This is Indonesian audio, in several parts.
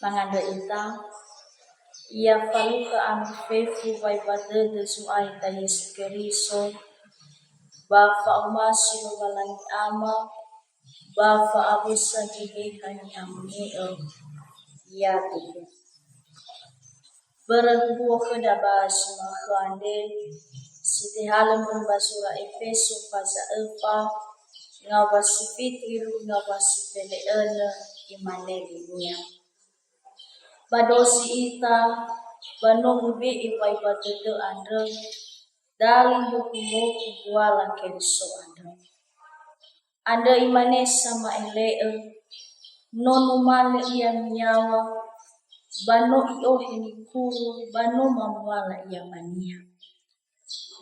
manganda ita ia faluka amfefu vai badede suai ta Yesu Keriso bafa umasi walangi ama bafa abusa gihekani amneo ia tuhu berengbuo kedabas makhande siti halam basura Efeso pasa epa ngawasi fitru ngawasi peleena imanelinya badosi ita banong bi iwai batete andre daling hukumo kuala Keriso anda imane sama elee nonu male ia nyawa bano ioheni kuru bano mamwala ia mania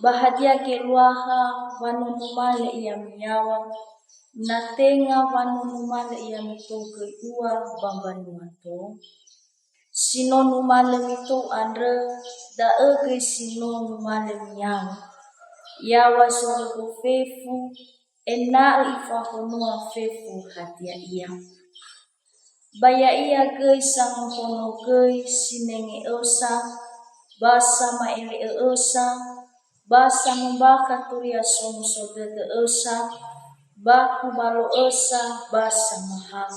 bahagia keluaha bano male ia nyawa natenga bano male ia mitoke ua bambanuato sinonu male mito andre da ege sinonu male nyawa yawa sorgo fefu ena ifahonua fefu hatia ia baya ia gei sang hono gei sinenge osa basa maele osa basa membaka turia sono sodete osa baku balo osa basa mahal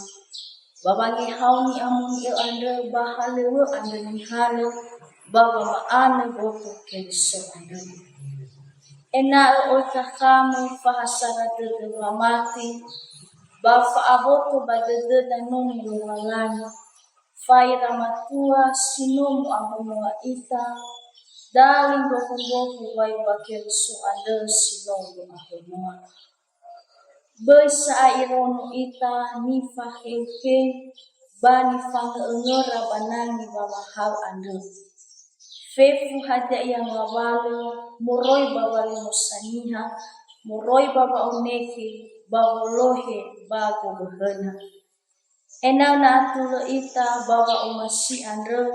babangi hauni amuni andre bahale wo andre ni hale baba maane boto Keriso andre ena ota kamu fahasara de mati bafa aboto badede danoni lumalani faira matua sinomu ahonoa ita daling boku vai Keriso ade sinomu ahonoa besa irono ita nifa heke bani fanga engora banani baba hal ande fefu hada yang wawale moroi bawale musaniha moroi baba oneki babolohe bago behena enau na atulo ita baba umasi andre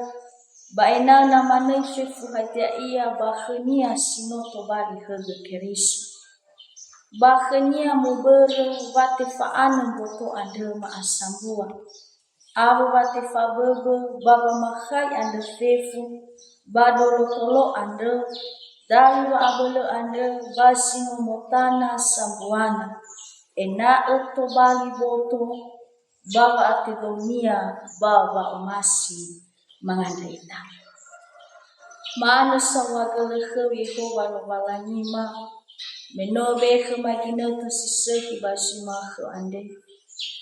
ba enau na manai fefu hada ia bahenia sinoto bali hege Keriso bahenia mubere wate faana boto andre maasambua abo wate fabebe baba makai andre fefu badolo tolo andre dalwa abolo andre basino motana sambuana ena okto bali boto baba atidonia baba umasi manganda ita maano sawagale khawi ho walo walangima menobe khmagino to siseki basima kho ande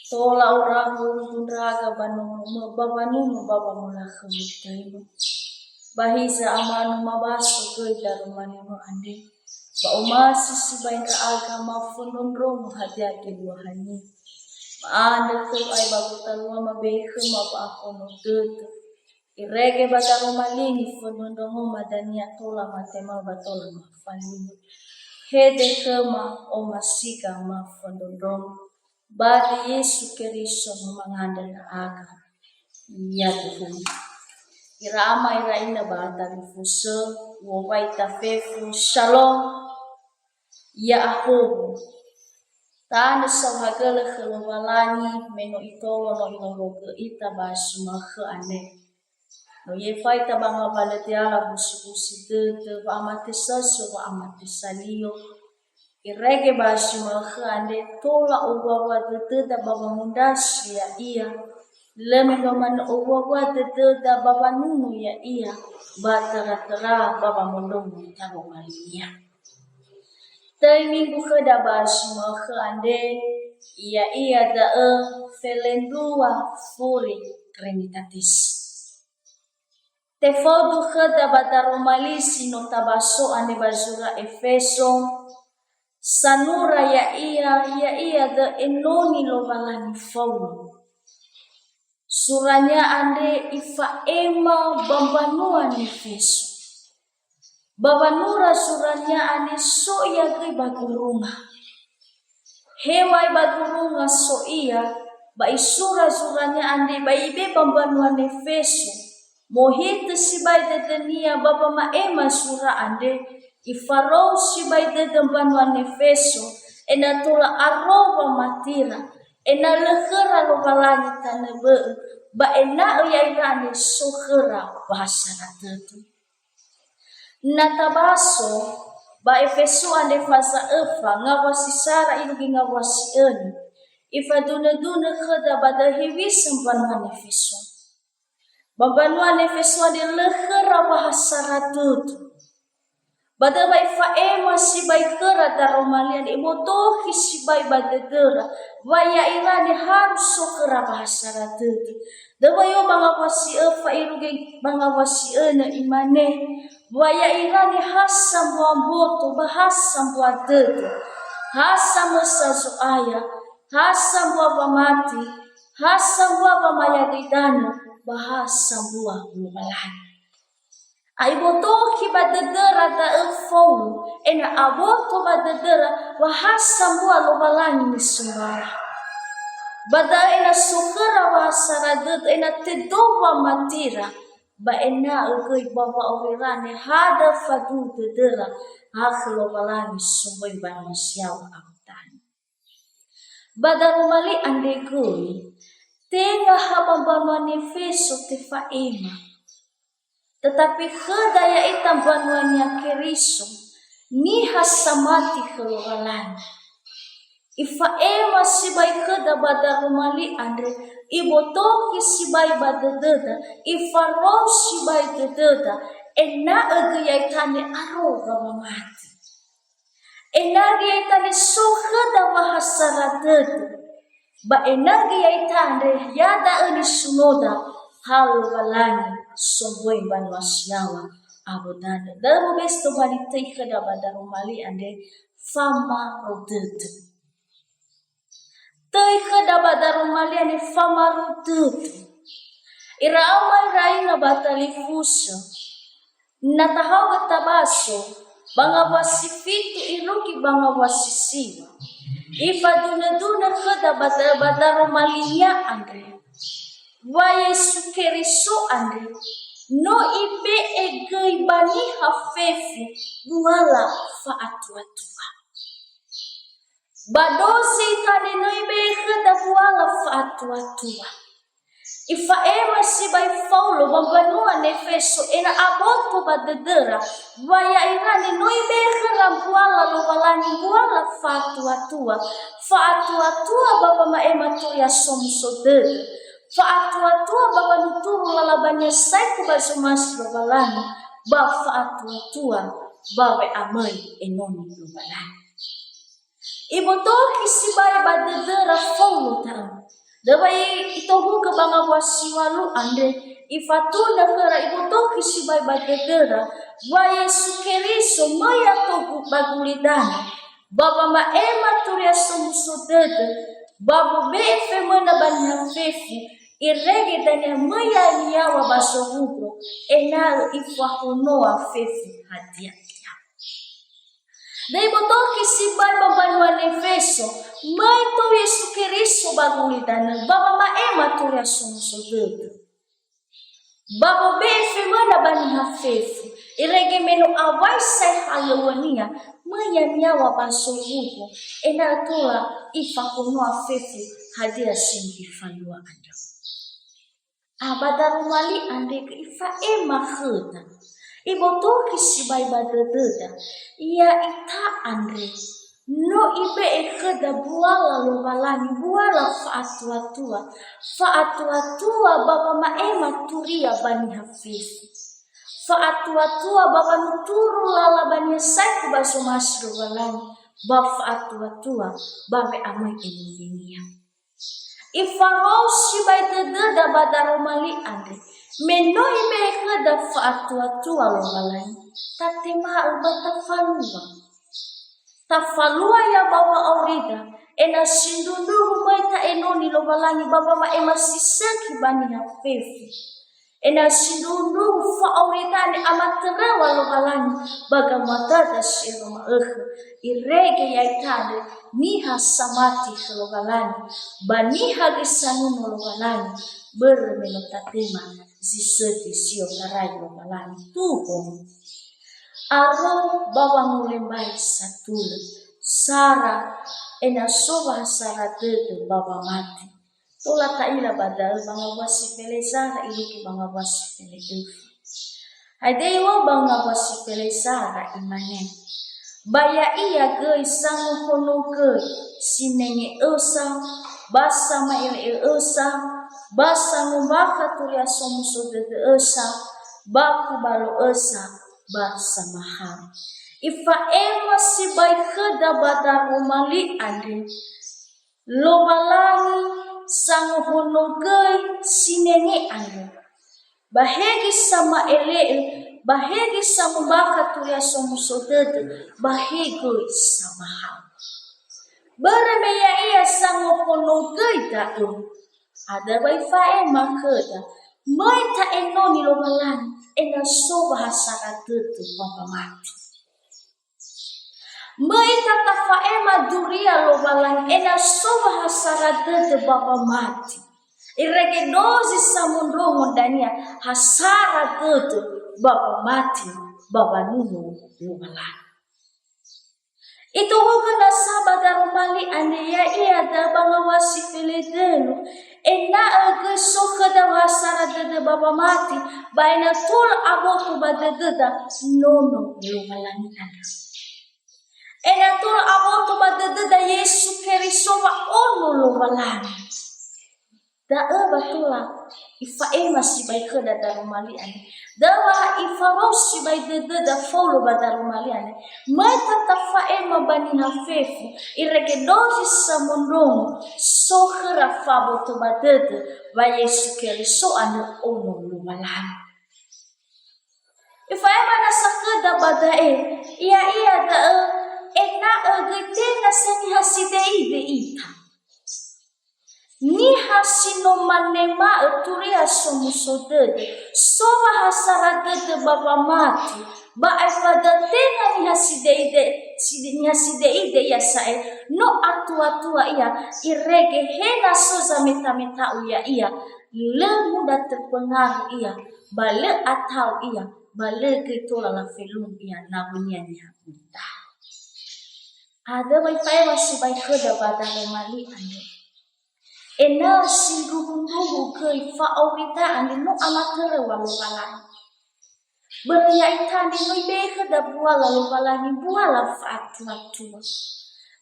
tola orang bunraga banomo baba numu baba mula khmitaimo bahiza amanu mabaso goi darumani mo ande ba umasi sibainka agama fununrom hadia keluahani maande ko ay bagutalwa mabekhe maba akono dete irege bataro malini funundongo madania tola matema batola mafani hede kema omasiga mafundondongo badi Yesu Keriso manganda na aga ya Tuhan irama iraina bata difuso wawai tafefu shalom ya ahobu tanda sawagala khelowalani meno itolo no ilogoge ita basuma khe ane no ye faita banga baletiala busi te amate saso wa amate salio irege basuma khe ane tola uwawa te da baba mundasi ya iya lemendo man uwawa te da baba nunu ya iya batara baba mundomu tabo malia tai minggu khada basuma khe ande iya da felendua furi trinitatis tefodu khada bataromalisi no tabaso ane bazura Efeso sanura ya iya da enoni lo balani faulu suranya ande ifa ema bambanua ni Efeso babanura suranya ane so ya gri bagurunga hewai bagurunga so iya ba isura suranya ande ba ibe bambanua ni Efeso mohit sibai detenia baba maema sura ande ifarou sibai detembanua ni Efeso ena tola arroba matira ena lekhera lo balani tanebe ba ena yairani sukera bahasa ratu. Natabaso ba Efeso ande fasa efa ngawasi sara ilugi ngawasi eni. Ifa duna khada bada hewi sembanuan Efeso. Babanuan Efeso ade lehera bahasa ratu. Bada bai faema si bai kera daromalian imoto si bai badedera waya irani harus sokera bahasa ratut. Dabayo banga wasi efa iruge banga wasi ena imane waya irani hasam boto bahasa buadet hasam sasu aya hasam bua mati hasam bua maya didana bahasa bua bualan. Aiboto ki badedera da efou ena aboto badedera bahasa bua lobalani misumara. Bada ena sukera bahasa radet ena tedowa matira ba ena ugoi bawa orirane hada fadu dedera hak lobalani sumbai banasiaw abtan. Bada rumali andegoi tenga habambanuan Efeso tefa ema. Tetapi kedaya itam banuannya keriso ni hasamati kelogalan. Ifa ema sibai keda bada rumali andre ibotoki sibai badededa ifa ro sibai dededa ena agayai tane aro gamamati. Ena gayai tane so keda bahasaradet ba ena gayai tane yada eni sunoda halo balani soboy banwasyawa abodana dalam besto balitay kada badaro mali ande fama rodet tay kada badaro mali ande fama rodet ira amay rai nga batali fuso natahaw tabaso banga wasifitu iluki banga wasisiwa ifaduna kada badaro mali nya ande Waya sukeriso ande no ibe egei bani hafefi buala faatuatua. Badosi tani no ibe egeda buala faatuatua. Ifa ema si bai Paulo bambanua Efeso ena aboto badedera waya irani no ibe egeda buala lobalani buala faatuatua. Faatuatua baba maema tuya somsoded. Fa'atua-tua baba nuturu lalabanya sai kubazumas lobalani ba fa'atua-tua bawe amai enoni lobalani. Ibu tohi sibai badedera fulu ta'am. Dabai itohu ke banga wasiwalu ande ifatuna kera ibu tohi sibai badedera waya sukeriso maya togu bagulidana baba maema turia sumusudede babu befe mana banya fefi irege danya maya niyawa basohugo enal ifahunoa fefi hadiakia. Dai botoki sibai babanwa Efeso mai to Yesu Kristo bagulidana baba maema to Yesu musudede baba befe mana banya fefi irege meno awai sai halawania maya niyawa basohugo enal tola ifahunoa fefi hadia singi falua anda. Abada rumali ande ke ifa ema kheda. Ibo toki sibai badededa. Ia ita andre. No ibe kheda buala lobalani buala fa'atua-tua. Fa'atua-tua baba maema turia bani hafiz. Fa'atua-tua baba nuturu lala bani sai baso mas lobalani. Ba fa'atua-tua baba amai dunia. Ifarosi bai dededa badaro mali ande menoi meka da fa'atua-tua lo balai tatema albata falua ya bawa aurida ena sindunu mai ta enoni lo balani baba ma ema sisaki bani hafefi ena sindunu fa aurida ni amatera lo balani bagamata da shirma irege yaitade niha samati lobalani baniha gisanu lobalani bermenotatema ziseti sio karai lobalani tuho aro baba mulembai satul sara ena soba sara tete baba mati Tola taila badal banga wasi pele Sara iluki banga wasi pele Eva. Hadewa banga wasi pele Sara imanen. Baya iya gei sangu hono gei sinenge esa basa ma ile esa basa ngumbaka tulia somu sodede esa baku balo esa basa mahal. Ifa ema si bai keda badar umali ande lo balangi sangu hono gei sinenge ande bahegi sama bahegi sama baka tulia somu sodede bahegi sama hal beremeya iya sangu hono gei daun ada bai fae makeda mai ta enoni lo balangi ena so bahasa ratetu papa mati mai kata fae maduria lo balangi ena so bahasa ratetu papa mati irege dozi samundo mondania hasara tetu bapa mati bapa nuno lumalan. Itu hukana sabada rumali ane ya iya da banga wasi filedelu ena age soka da hasara de bapa mati baina tul abotu badeda nono lumalan ane. Ena tul abotu badeda Yesu Kristo wa ono lumalan. Daa batula ifa masih baik ke darumali ane dawa ifa rosi baik da follow badarumali ane mai tatafa bani hafefu irege dosis samundong sohra fabo to badede ba Yesu Kristo ane ono lumalan ifa nasakeda badae iya da ena getena seni hasidei de ita ni hasino manema turia somu sodede soma hasaragede baba mati ba afada tena ni hasideide ya sae no atua iya irege hena soza meta uya iya le muda terpengaruh iya bale atau iya bale ketola la felum iya nabunya uta ada wifi masih baik ke pada mali ande ena singguhungu ke fa awita andi no amatere walu balani beria ita andi no ibe ke da buala lu balani buala fa atua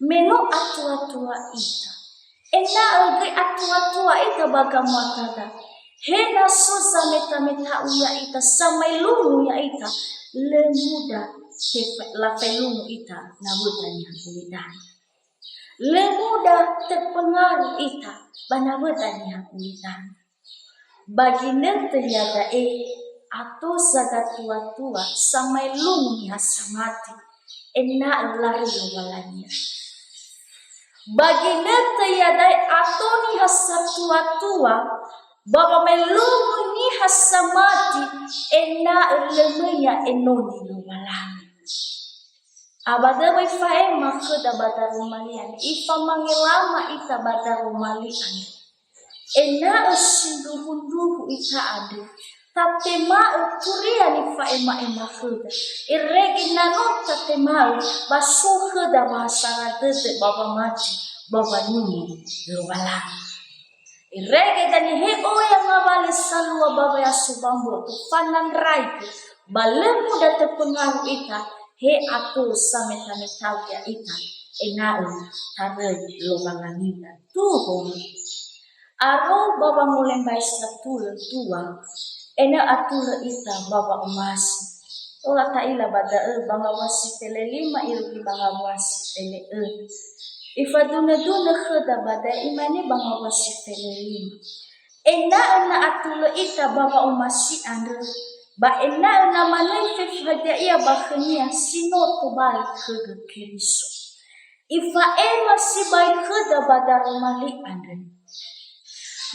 meno atua ita ena age atua ita bagamu atada hena sosa meta uya ita samai lumu ya ita le muda la felumu ita nabutanya kulidan le muda terpengaruh ita banabutanya kulidan bagi nente yada atau zaga tua samai lumu ya samati ena lari walanya bagi nente yada atau ni hasa tua baba melumu ni hasamati ena lemenya enoni lumalani abada bai fae maka da badarumalian ifa mangilama ita badarumalian ena usinduhunduhu ita ade tatema turia ni fae ma khuda irregi nano tatema basuha da basara de baba mati baba nuni lumalani irege dani he oya ngabale salwa baba ya subambo tu fanan raite balemu da terpengaruh ita he atu sameta metauya ita enau tare lomanganina tuho aro baba mulembai satul tua ena atul ita baba umasi ola taila bada banga wasi pele lima ilki banga wasi pele ifa duna khada bada imani banga wasi pele lima ena atul ita baba umasi ande ba ena manai fefhaja ia bakhnia sino to balik ke Kristo ifa masih baik khada bada romali ande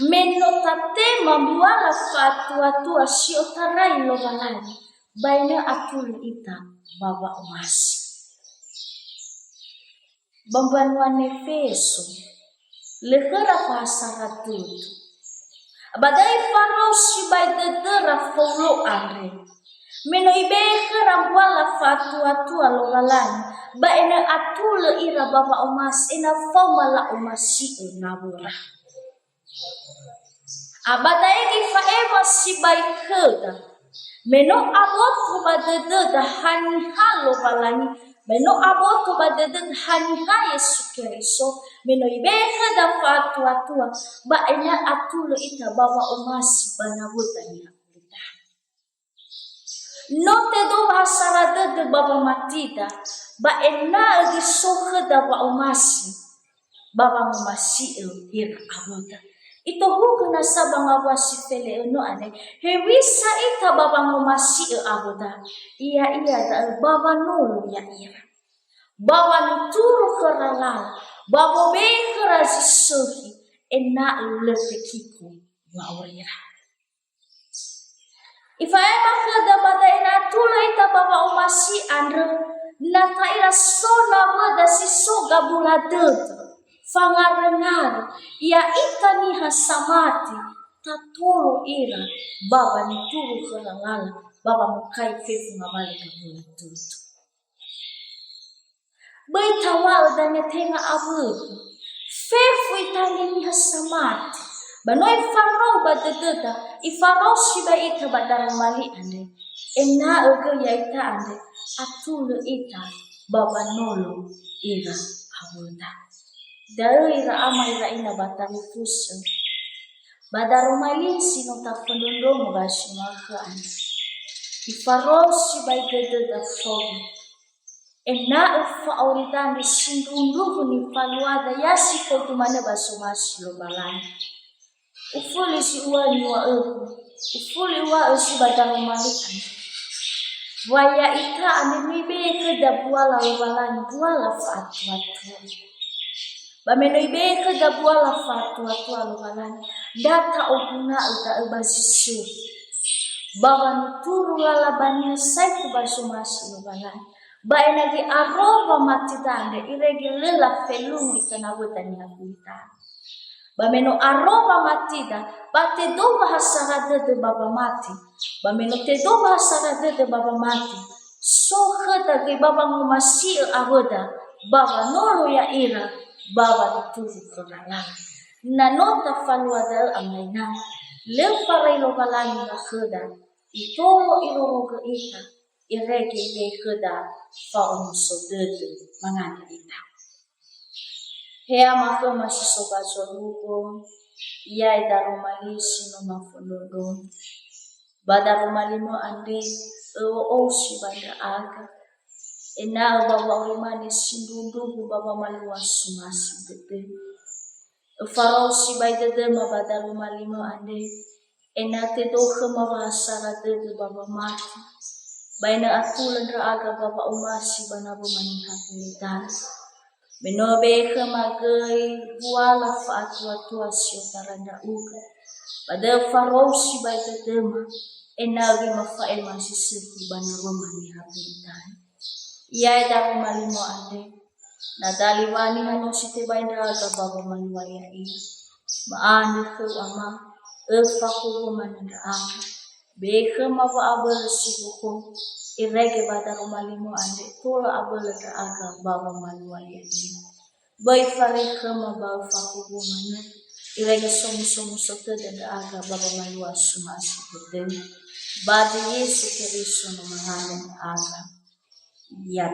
menotate mambuala fatua siotarai lo balani baina atul ita baba umasi bambanuan Efeso lekera pasaratutu badai farosi bai dedera folo andre meno ibeke ramwala fatua lo balani baina atul ira baba umas ina famala umasi nabura Abadaigi faema si baikeda. Meno aboto badededa hani halo balani. Meno aboto badededa hani ha Yesu Kristo. Meno ibeha da atua ba ena atulo ita bawa omasi banabutanya. No te do hasarada de baba matida ba ena di soha da ba omasi baba momasi ir abuta. Ito hugo na sabang awasi fele no ane. Hewisa ita baba momasi abuda. Iya da baba nulu ya ira. Baba nuturu kerala. Baba be kerazi sohi. Ena letekiku maurira. Ifa ema kada bada ena tula ita baba omasi andre. Nata ira sona wada si soga buladeta. Fangarengar, ya ita ni hasamati, tatolo ira, baba ni turu kerangala, baba mukai fefu ngabali kabula tutu. Baitawal dan tenga abu, fefu ita ni hasamati, banoi farau badedeta, ifarau shiba ita badara mali ande, ena oge ya ita ande, atulu ita, baba nolo ira abuda. Dari ira amai ira ina batari fusu. Badaro malin sino ta pendondo mugasi makan. Ifarosi bai gede da fogi. Ena ufa auritan di sindundu ni paluada yasi ko tumane baso masilo balani. Ufuli si uani wa eku. Ufuli wa si badaro malikan. Waya ita ane mibe ke da buala balani buala faatu. Bameno ibeka da buala fatu lugalan data oguna uta ubasisu baba nuturu lalabanya sai kubasu masi lugalan ba enagi aroma matitande iregi lela felung itanawutanya kuita bameno aroma matida bate do bahasara de baba mati bameno te do bahasara de baba mati so khada ge baba ngumasi ahoda baba nolo ya ira baba tuju kerala na nota faluada amaina le parelo balani na kheda itolo iroro ke ita irege ke kheda faum sodede mangana ita hea maka masih soba sodugo ia darumali sino mafunodo badarumali mo ande o si banda aga ena baba urimani sindundu baba maluwa sumasi bebe farao si bai dede mabadaru malimo ande ena te do khama bahasara dede baba mati baina atulan ra aga baba umasi bana bumani hakulitan menobe khama gai buala fa atua sio taranda uga pada farao si bai dede ma ena gi mafa masih seki bana bumani hakulitan ia daru malimo ande nadali wani hano site baindra ga baba manwaya i maani khu ama faku mananda aka be khama wa abel sibuko irege badaru malimo ande tola abel da aga baba manwaya i bai fare khama ba faku mana irege somu sote da aga baba manwa sumasi beden badi Yesu Kristo no mahane aga ya